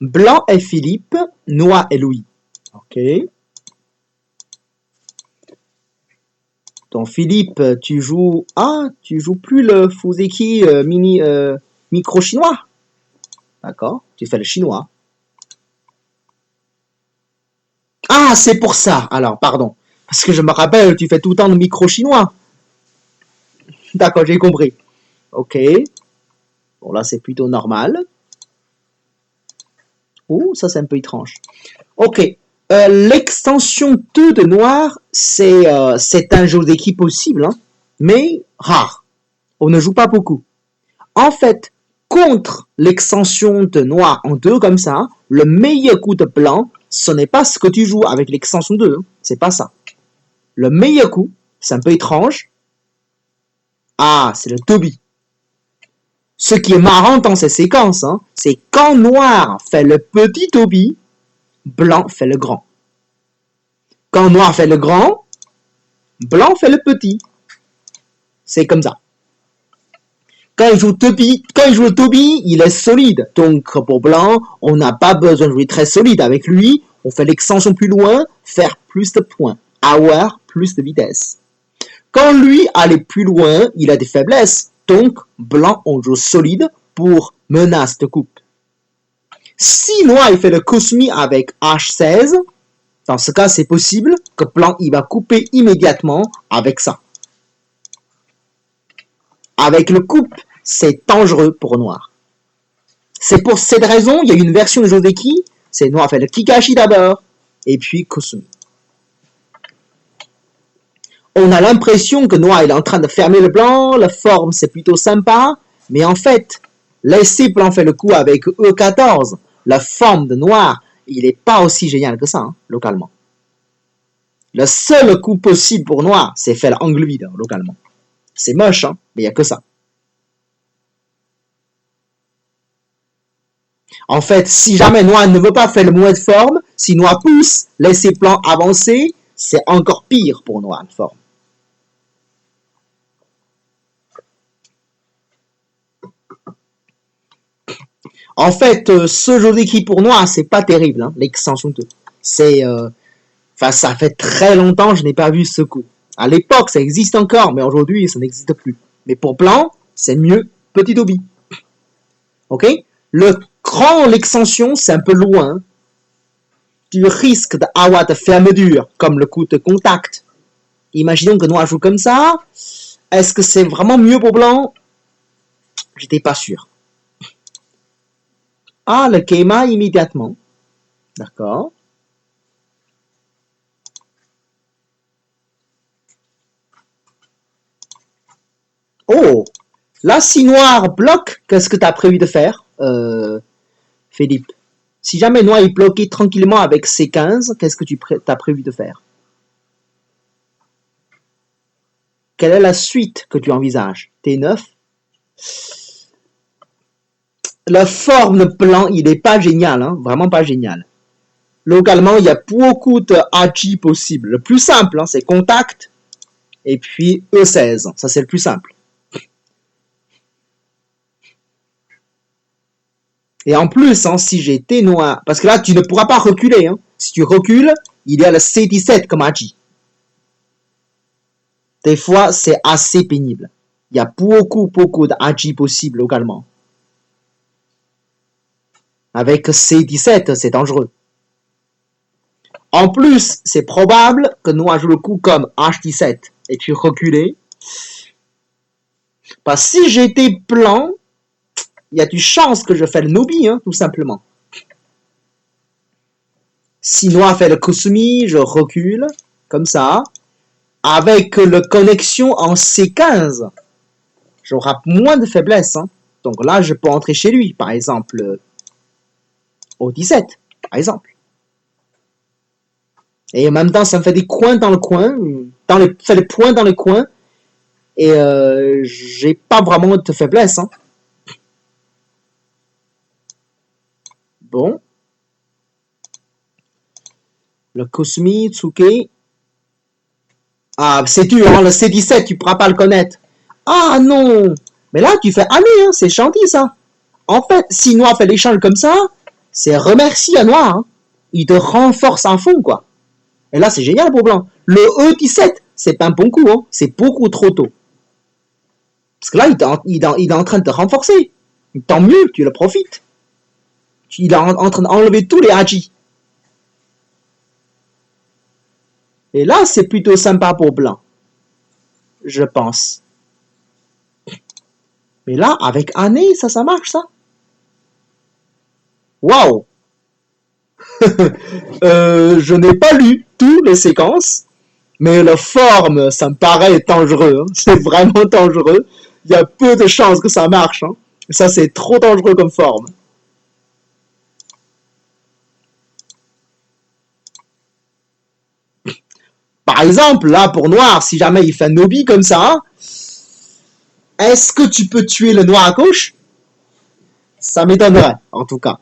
Blanc est Philippe, noir est Louis. Ok. Donc Philippe, tu joues plus le Fuzeki micro chinois. D'accord, tu fais le chinois. Ah, c'est pour ça. Alors, pardon. Parce que je me rappelle, tu fais tout le temps le micro chinois. D'accord, j'ai compris. Ok. Bon, là, c'est plutôt normal. Ouh, ça, c'est un peu étrange. Ok. L'extension 2 de noir, c'est un jeu d'équipe possible, hein, mais rare. On ne joue pas beaucoup. En fait, contre l'extension de noir en 2 comme ça, le meilleur coup de blanc, ce n'est pas ce que tu joues avec l'extension 2. Hein, c'est pas ça. Le meilleur coup, c'est un peu étrange. Ah, c'est le Toby. Ce qui est marrant dans ces séquences, hein, c'est quand noir fait le petit Toby, blanc fait le grand. Quand noir fait le grand, blanc fait le petit. C'est comme ça. Quand il joue le Toby, il est solide. Donc pour blanc, on n'a pas besoin de jouer très solide avec lui. On fait l'extension plus loin, faire plus de points, avoir plus de vitesse. Quand lui aller plus loin, il a des faiblesses. Donc blanc, on joue solide pour menace de coupe. Si noir il fait le Cosmi avec H16, dans ce cas c'est possible que blanc il va couper immédiatement avec ça. Avec le coupe, c'est dangereux pour noir. C'est pour cette raison, il y a une version de Jodeki, c'est noir fait le Kikashi d'abord, et puis Kosumi. On a l'impression que noir il est en train de fermer le blanc, la forme c'est plutôt sympa, mais en fait, laisser blanc faire le coup avec E14, la forme de noir, il n'est pas aussi génial que ça, hein, localement. Le seul coup possible pour noir, c'est faire l'angle vide, hein, localement. C'est moche, hein, mais il n'y a que ça. En fait, si jamais noir ne veut pas faire le mouvement de forme, si noir pousse, laisser blanc avancer, c'est encore pire pour noir de forme. En fait, ce jeu d'équipe pour noir, c'est pas terrible, hein, l'extension 2. Ça fait très longtemps que je n'ai pas vu ce coup. À l'époque, ça existe encore, mais aujourd'hui, ça n'existe plus. Mais pour blanc, c'est mieux petit Obi. Ok? L'extension, c'est un peu loin. Tu risques d'avoir de fermeture, comme le coup de contact. Imaginons que noir joue comme ça. Est-ce que c'est vraiment mieux pour blanc? J'étais pas sûr. Ah, le Keima immédiatement. D'accord. Oh! Là, si noir bloque, qu'est-ce que tu as prévu de faire, Philippe? Si jamais noir est bloqué tranquillement avec C15, qu'est-ce que tu as prévu de faire? Quelle est la suite que tu envisages? T9? La forme de plan, il n'est pas génial, hein, vraiment pas génial. Localement, il y a beaucoup de Haji possibles. Le plus simple, hein, c'est contact et puis E16. Ça, c'est le plus simple. Et en plus, hein, si j'étais noir, parce que là, tu ne pourras pas reculer. Hein. Si tu recules, il y a le C17 comme Haji. Des fois, c'est assez pénible. Il y a beaucoup de Haji possibles localement. Avec C17, c'est dangereux. En plus, c'est probable que noir joue le coup comme H17 et tu reculais. Parce que si j'étais blanc, il y a du chance que je fasse le Nobi, hein, tout simplement. Si noir fait le Kosumi, je recule, comme ça. Avec le connexion en C15, j'aurai moins de faiblesse. Hein. Donc là, je peux entrer chez lui, par exemple, au 17, par exemple. Et en même temps, ça me fait des coins dans le coin, fait des points dans les coins, et j'ai pas vraiment de faiblesse. Hein. Bon. Le Kosumi, Tsuke. Ah, c'est dur, hein, le C17, tu pourras pas le connaître. Ah non! Mais là, tu fais, allez, hein, c'est gentil ça. En fait, si noir fait l'échange comme ça, c'est remercie à noir. Hein. Il te renforce à fond, quoi. Et là, c'est génial pour blanc. Le E17, c'est pas un bon coup, hein. C'est beaucoup trop tôt. Parce que là, il est en train de te renforcer. Tant mieux, tu le profites. Il est en train d'enlever tous les Haji. Et là, c'est plutôt sympa pour blanc. Je pense. Mais là, avec année, ça marche, ça. Waouh. Je n'ai pas lu toutes les séquences, mais la forme, ça me paraît dangereux. Hein. C'est vraiment dangereux. Il y a peu de chances que ça marche. Hein. Ça, c'est trop dangereux comme forme. Par exemple, là, pour noir, si jamais il fait un nobi comme ça, est-ce que tu peux tuer le noir à gauche? Ça m'étonnerait, en tout cas.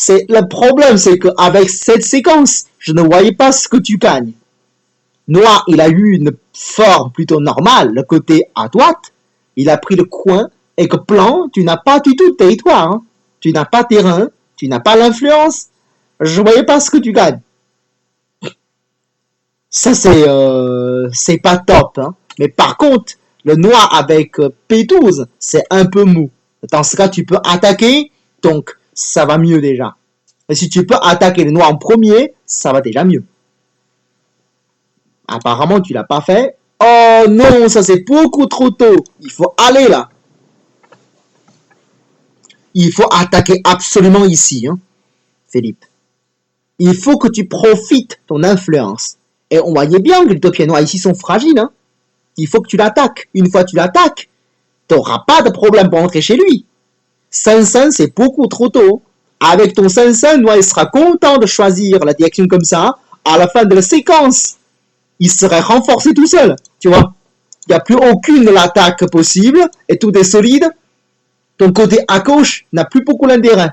Le problème, c'est qu'avec cette séquence, je ne voyais pas ce que tu gagnes. Noir, il a eu une forme plutôt normale, le côté à droite. Il a pris le coin, et que blanc, tu n'as pas du tout de territoire. Hein. Tu n'as pas terrain, tu n'as pas l'influence. Je ne voyais pas ce que tu gagnes. Ça, c'est pas top. Hein. Mais par contre, le noir avec P12, c'est un peu mou. Dans ce cas, tu peux attaquer, donc ça va mieux déjà. Et si tu peux attaquer le noir en premier, ça va déjà mieux. Apparemment, tu l'as pas fait. Oh non, ça c'est beaucoup trop tôt. Il faut aller là. Il faut attaquer absolument ici, hein, Philippe. Il faut que tu profites de ton influence. Et on voyait bien que les deux pieds noirs ici sont fragiles. Hein. Il faut que tu l'attaques. Une fois que tu l'attaques, tu n'auras pas de problème pour entrer chez lui. 500, c'est beaucoup trop tôt. Avec ton 500, noir, il sera content de choisir la direction comme ça. À la fin de la séquence, il serait renforcé tout seul. Tu vois, il n'y a plus aucune attaque possible et tout est solide. Ton côté à gauche n'a plus beaucoup d'intérêt.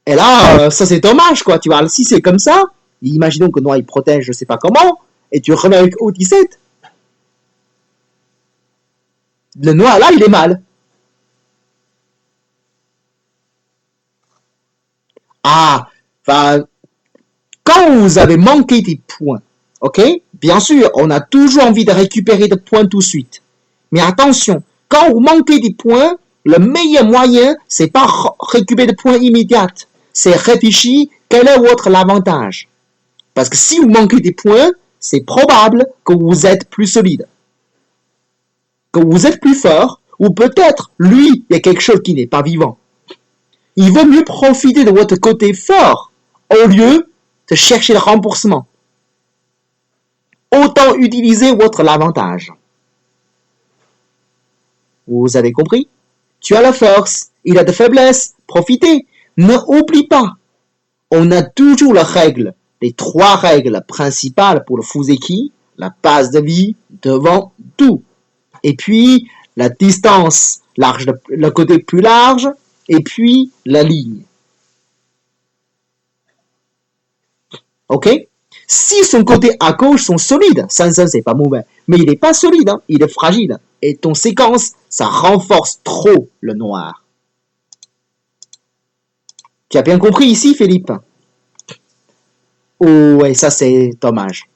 Et là, ça c'est dommage, quoi. Tu vois, si c'est comme ça, imaginons que noir il protège, je sais pas comment, et tu remets avec O17. Le noir là, il est mal. Ah, enfin, quand vous avez manqué des points, ok? Bien sûr, on a toujours envie de récupérer des points tout de suite. Mais attention, quand vous manquez des points, le meilleur moyen, c'est pas récupérer des points immédiats. C'est réfléchir quel est votre avantage. Parce que si vous manquez des points, c'est probable que vous êtes plus solide. Que vous êtes plus fort, ou peut-être, lui, il y a quelque chose qui n'est pas vivant. Il vaut mieux profiter de votre côté fort, au lieu de chercher le remboursement. Autant utiliser votre avantage. Vous avez compris? Tu as la force, il a de faiblesses, profitez. Ne oublie pas, on a toujours la règle, les 3 règles principales pour le Fuseki, la base de vie, devant, tout. Et puis, la distance, large, le côté plus large, et puis la ligne. Ok? Si son côté à gauche sont solides, ça c'est pas mauvais. Mais il n'est pas solide, hein, il est fragile. Et ton séquence, ça renforce trop le noir. Tu as bien compris ici, Philippe? Oh, ouais, ça c'est dommage.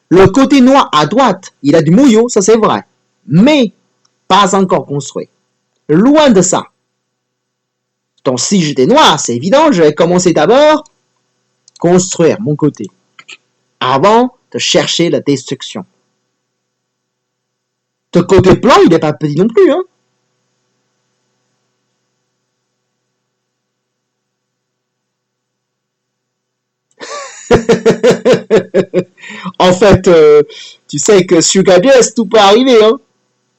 Le côté noir à droite, il a du mouillot, ça c'est vrai. Mais pas encore construit. Loin de ça. Donc si j'étais noir, c'est évident, je vais commencer d'abord construire mon côté. Avant de chercher la destruction. De côté blanc, il n'est pas petit non plus, hein. En fait, tu sais que sur KBS, tout peut arriver, hein.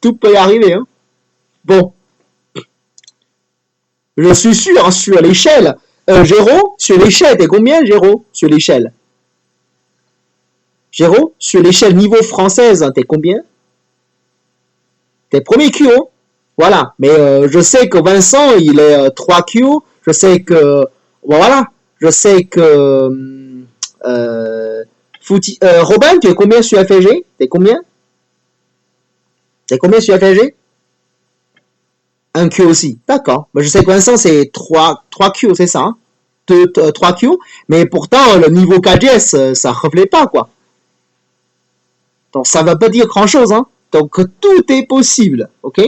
Tout peut y arriver, hein. Bon. Je suis sûr, hein, sur l'échelle. Géraud, sur l'échelle, t'es combien, Géraud, sur l'échelle? Géraud, sur l'échelle niveau française, hein, t'es combien? T'es premier QO. Voilà. Mais je sais que Vincent, il est 3 QO. Je sais que... Voilà. Je sais que... Robin, tu es combien sur FG? T'es combien? T'es combien sur FG? Un Q aussi. D'accord. Ben, je sais que Vincent, c'est 3 Q, c'est ça, hein? 3 Q. Mais pourtant, le niveau 4GS, ça reflète pas, quoi. Donc, ça va pas dire grand-chose, hein. Donc, tout est possible, ok?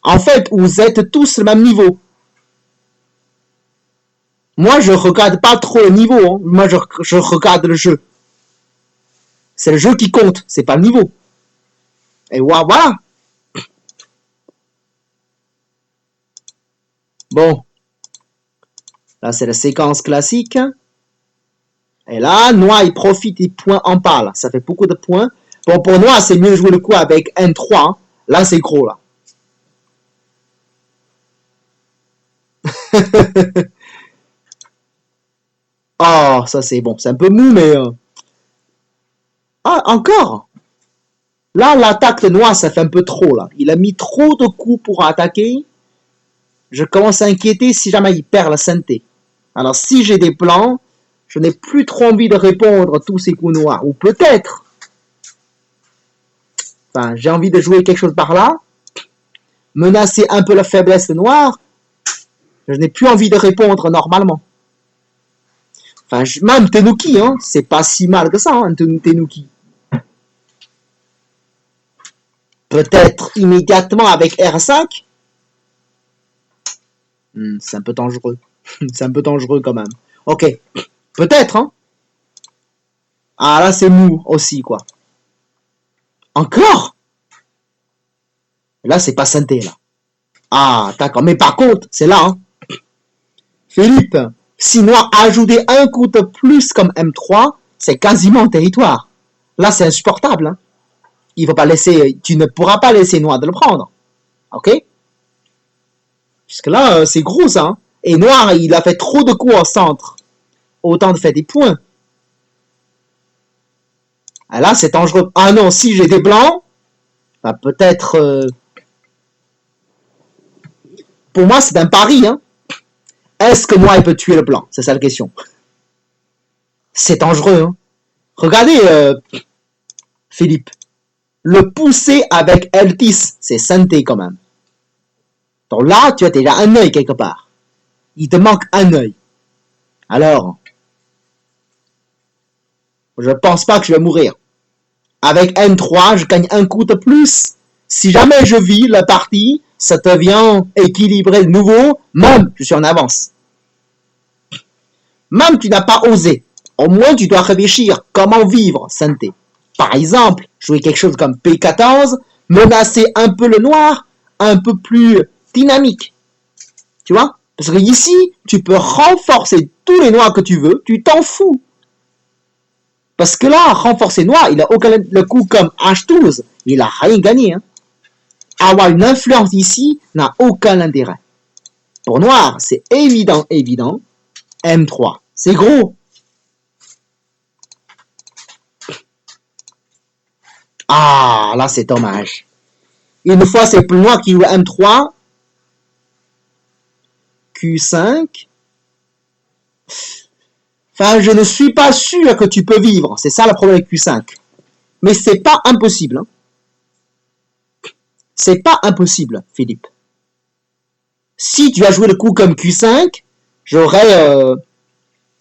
En fait, vous êtes tous le même niveau. Moi, je regarde pas trop le niveau, hein. Moi, je regarde le jeu. C'est le jeu qui compte, c'est pas le niveau. Et voilà. Bon, là, c'est la séquence classique. Et là, Noir, il profite des points en parle. Ça fait beaucoup de points. Bon, pour Noir, c'est mieux jouer le coup avec N3. Hein. Là, c'est gros, là. Oh, ça, c'est bon. C'est un peu mou, mais... Ah, encore. Là, l'attaque de Noir, ça fait un peu trop, là. Il a mis trop de coups pour attaquer. Je commence à inquiéter si jamais il perd la santé. Alors, si j'ai des plans, je n'ai plus trop envie de répondre à tous ces coups noirs. Ou peut-être... Enfin, j'ai envie de jouer quelque chose par là. Menacer un peu la faiblesse de Noir. Je n'ai plus envie de répondre normalement. Enfin, même Tenuki, hein, c'est pas si mal que ça, hein, Tenuki. Peut-être immédiatement avec R5. C'est un peu dangereux. C'est un peu dangereux quand même. Ok. Peut-être, hein. Ah, là, c'est mou aussi, quoi. Encore? Là, c'est pas synthé, là. Ah, d'accord. Mais par contre, c'est là, hein. Philippe, si Noir a ajouté un coup de plus comme M3, c'est quasiment territoire. Là, c'est insupportable, hein. Il faut pas laisser, tu ne pourras pas laisser Noir de le prendre. Ok? Puisque là, c'est gros, ça, hein. Et Noir, il a fait trop de coups au centre. Autant de faire des points. Ah, là, c'est dangereux. Ah non, si j'ai des blancs, bah, peut-être... Pour moi, c'est un pari, hein. Est-ce que Noir, il peut tuer le blanc? C'est ça la question. C'est dangereux, hein. Regardez, Philippe. Le pousser avec L10, c'est synthé quand même. Donc là, tu as déjà un œil quelque part. Il te manque un œil. Alors, je pense pas que je vais mourir. Avec N3, je gagne un coup de plus. Si jamais je vis la partie, ça devient équilibré de nouveau. Même, je suis en avance. Même tu n'as pas osé. Au moins, tu dois réfléchir comment vivre synthé. Par exemple, jouer quelque chose comme P14, menacer un peu le noir, un peu plus dynamique. Tu vois? Parce que ici, tu peux renforcer tous les noirs que tu veux, tu t'en fous. Parce que là, renforcer noir, il a aucun le coup comme H12, il a rien gagné. Hein. Avoir une influence ici n'a aucun intérêt. Pour noir, c'est évident. M3, c'est gros. Ah, là, c'est dommage. Une fois, c'est plus noir qui joue M3. Q5. Enfin, je ne suis pas sûr que tu peux vivre. C'est ça le problème avec Q5. Mais c'est pas impossible. Hein. C'est pas impossible, Philippe. Si tu as joué le coup comme Q5, j'aurais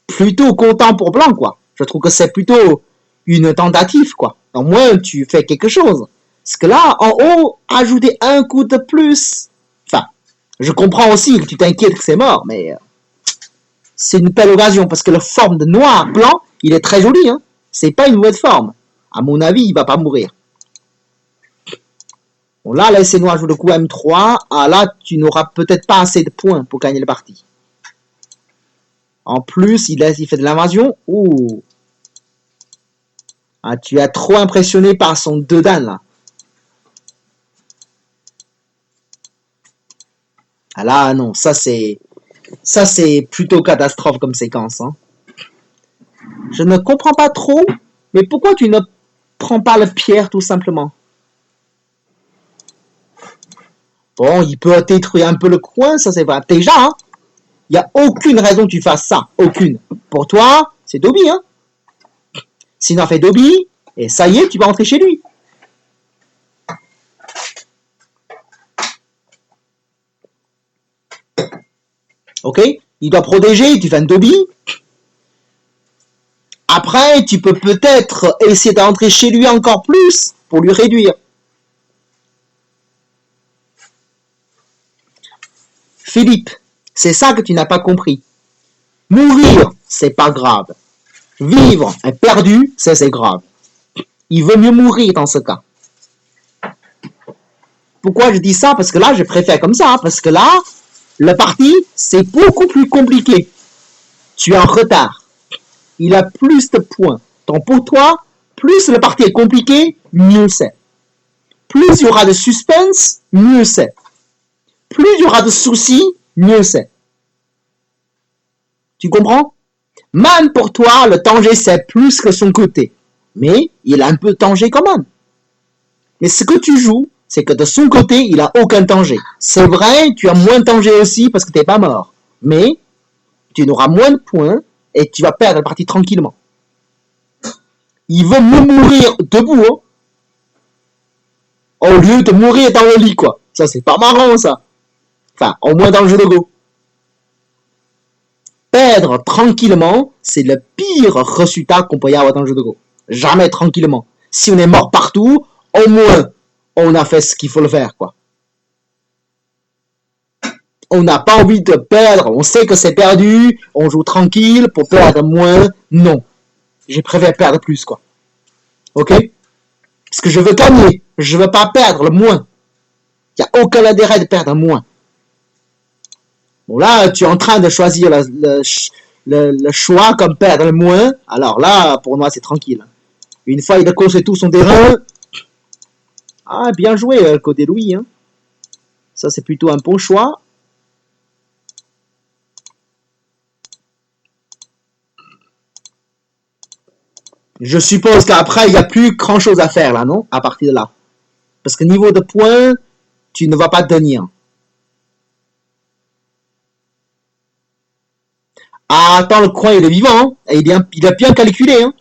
plutôt content pour blanc, quoi. Je trouve que c'est plutôt une tentative, quoi. Au moins, tu fais quelque chose. Parce que là, en haut, ajouter un coup de plus. Enfin, je comprends aussi que tu t'inquiètes que c'est mort, mais c'est une belle occasion parce que la forme de noir-blanc, il est très joli, hein. C'est pas une mauvaise forme. À mon avis, il va pas mourir. Bon, là, laissez noir jouer le coup M3. Ah, là, tu n'auras peut-être pas assez de points pour gagner la partie. En plus, il fait de l'invasion. Ouh. Ah, tu as trop impressionné par son 2 dan, là. Ah là, non, ça c'est plutôt catastrophe comme séquence. Hein. Je ne comprends pas trop, mais pourquoi tu ne prends pas la pierre tout simplement? Bon, il peut détruire un peu le coin, ça c'est vrai. Déjà, hein, il n'y a aucune raison que tu fasses ça. Aucune. Pour toi, c'est Dobby, hein. Sinon, fait Dobby, et ça y est, tu vas rentrer chez lui. Ok? Il doit protéger, tu fais un dobi. Après, tu peux peut-être essayer d'entrer chez lui encore plus pour lui réduire. Philippe, c'est ça que tu n'as pas compris. Mourir, c'est pas grave. Vivre est perdu, ça c'est grave. Il vaut mieux mourir dans ce cas. Pourquoi je dis ça? Parce que là, je préfère comme ça. Parce que là, le parti, c'est beaucoup plus compliqué. Tu es en retard. Il a plus de points. Donc pour toi, plus le parti est compliqué, mieux c'est. Plus il y aura de suspense, mieux c'est. Plus il y aura de soucis, mieux c'est. Tu comprends? Même pour toi, le danger c'est plus que son côté. Mais il a un peu de danger quand même. Mais ce que tu joues, c'est que de son côté, il a aucun danger. C'est vrai, tu as moins de danger aussi parce que t'es pas mort. Mais tu n'auras moins de points et tu vas perdre la partie tranquillement. Il veut me mourir debout, hein, au lieu de mourir dans le lit, quoi. Ça, c'est pas marrant, ça. Enfin, au moins dans le jeu de Go. Perdre tranquillement, c'est le pire résultat qu'on peut y avoir dans le jeu de Go. Jamais tranquillement. Si on est mort partout, au moins, on a fait ce qu'il faut le faire, quoi. On n'a pas envie de perdre, on sait que c'est perdu, on joue tranquille pour perdre moins. Non. Je préfère perdre plus, quoi. Ok? Parce que je veux gagner, je veux pas perdre le moins. Il n'y a aucun intérêt de perdre moins. Bon, là, tu es en train de choisir le choix comme perdre le moins. Alors là, pour moi, c'est tranquille. Une fois il a causé tout son terrain. Ah, bien joué, côté Louis. Hein. Ça, c'est plutôt un bon choix. Je suppose qu'après, il n'y a plus grand chose à faire là, non? À partir de là. Parce que niveau de points, tu ne vas pas tenir. Ah, attends, le coin, il est vivant. Hein. Et il a bien calculé. Hein.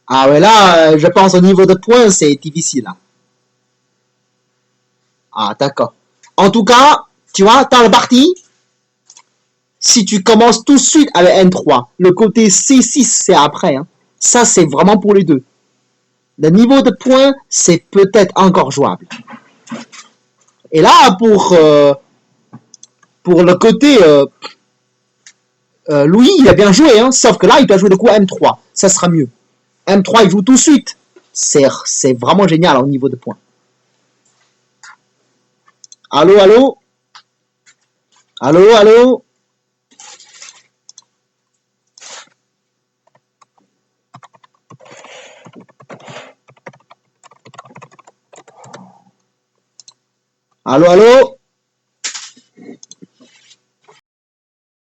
Ah ouais, là, je pense au niveau de points, c'est difficile. Hein. Ah, d'accord. En tout cas, tu vois, dans le parti, si tu commences tout de suite avec N3, le côté C6, c'est après. Hein. Ça, c'est vraiment pour les deux. Le niveau de points, c'est peut-être encore jouable. Et là, pour le côté Louis, il a bien joué, hein, sauf que là, il doit jouer le coup M3. Ça sera mieux. M3, il joue tout de suite. C'est vraiment génial au niveau de points. Allô, allô? Allô, allô? Allô, allô?